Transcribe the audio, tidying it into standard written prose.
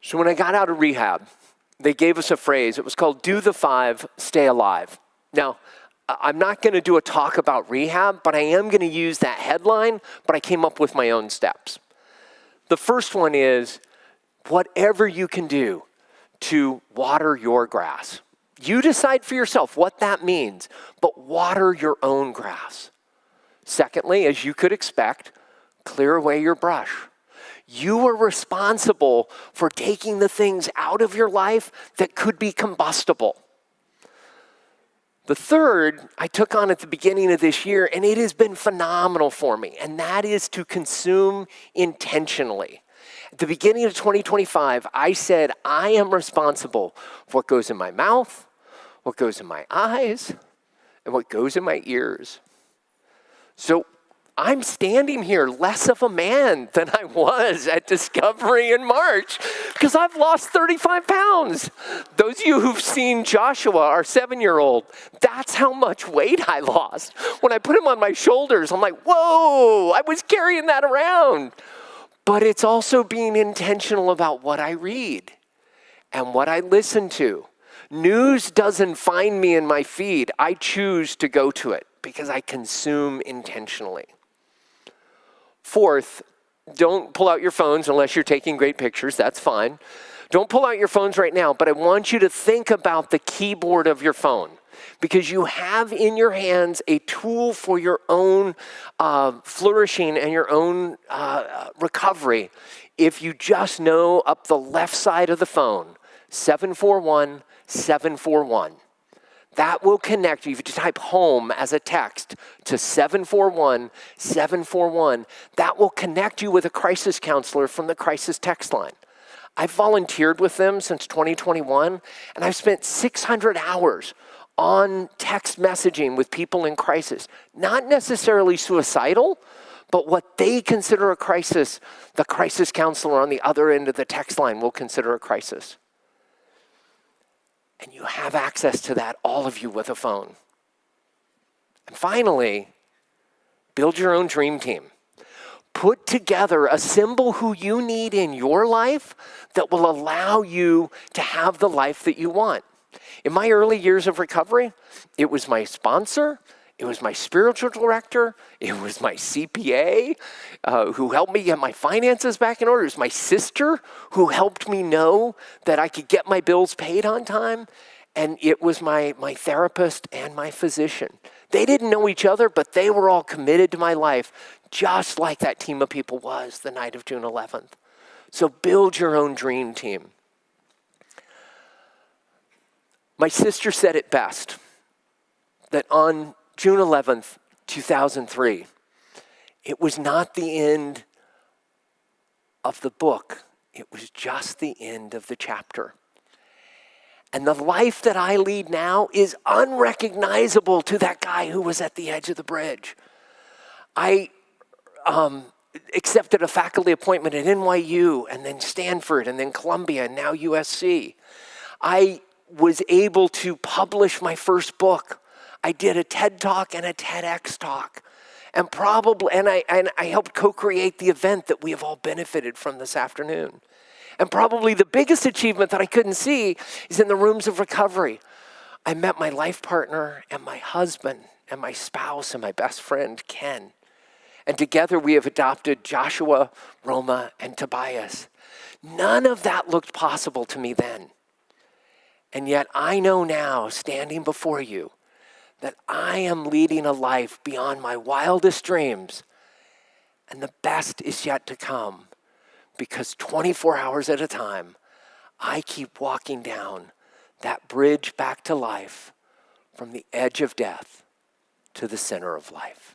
So when I got out of rehab, they gave us a phrase. It was called, do the 5, stay alive. Now, I'm not going to do a talk about rehab, but I am going to use that headline, but I came up with my own steps. The first one is, whatever you can do to water your grass. You decide for yourself what that means, but water your own grass. Secondly, as you could expect, clear away your brush. You are responsible for taking the things out of your life that could be combustible. The third I took on at the beginning of this year, and it has been phenomenal for me, and that is to consume intentionally. At the beginning of 2025, I said I am responsible for what goes in my mouth, what goes in my eyes, and what goes in my ears. So I'm standing here less of a man than I was at Discovery in March because I've lost 35 pounds. Those of you who've seen Joshua, our 7-year-old, that's how much weight I lost. When I put him on my shoulders, I'm like, whoa, I was carrying that around. But it's also being intentional about what I read and what I listen to. News doesn't find me in my feed. I choose to go to it because I consume intentionally. Fourth, don't pull out your phones unless you're taking great pictures. That's fine. Don't pull out your phones right now, but I want you to think about the keyboard of your phone because you have in your hands a tool for your own flourishing and your own recovery. If you just know up the left side of the phone, 741-741. That will connect you. If you type home as a text to 741-741, that will connect you with a crisis counselor from the crisis text line. I've volunteered with them since 2021, and I've spent 600 hours on text messaging with people in crisis. Not necessarily suicidal, but what they consider a crisis, the crisis counselor on the other end of the text line will consider a crisis. And you have access to that, all of you, with a phone. And finally, build your own dream team. Put together, assemble who you need in your life that will allow you to have the life that you want. In my early years of recovery, it was my sponsor, it was my spiritual director, it was my CPA who helped me get my finances back in order. It was my sister who helped me know that I could get my bills paid on time. And it was my therapist and my physician. They didn't know each other, but they were all committed to my life, just like that team of people was the night of June 11th. So build your own dream team. My sister said it best, that on June 11th, 2003, it was not the end of the book. It was just the end of the chapter. And the life that I lead now is unrecognizable to that guy who was at the edge of the bridge. I accepted a faculty appointment at NYU and then Stanford and then Columbia and now USC. I was able to publish my first book. I did a TED Talk and a TEDx talk. And I helped co-create the event that we have all benefited from this afternoon. And probably the biggest achievement that I couldn't see is in the rooms of recovery. I met my life partner and my husband and my spouse and my best friend, Ken. And together we have adopted Joshua, Roma, and Tobias. None of that looked possible to me then. And yet I know now, standing before you, that I am leading a life beyond my wildest dreams. And the best is yet to come. Because 24 hours at a time, I keep walking down that bridge back to life from the edge of death to the center of life.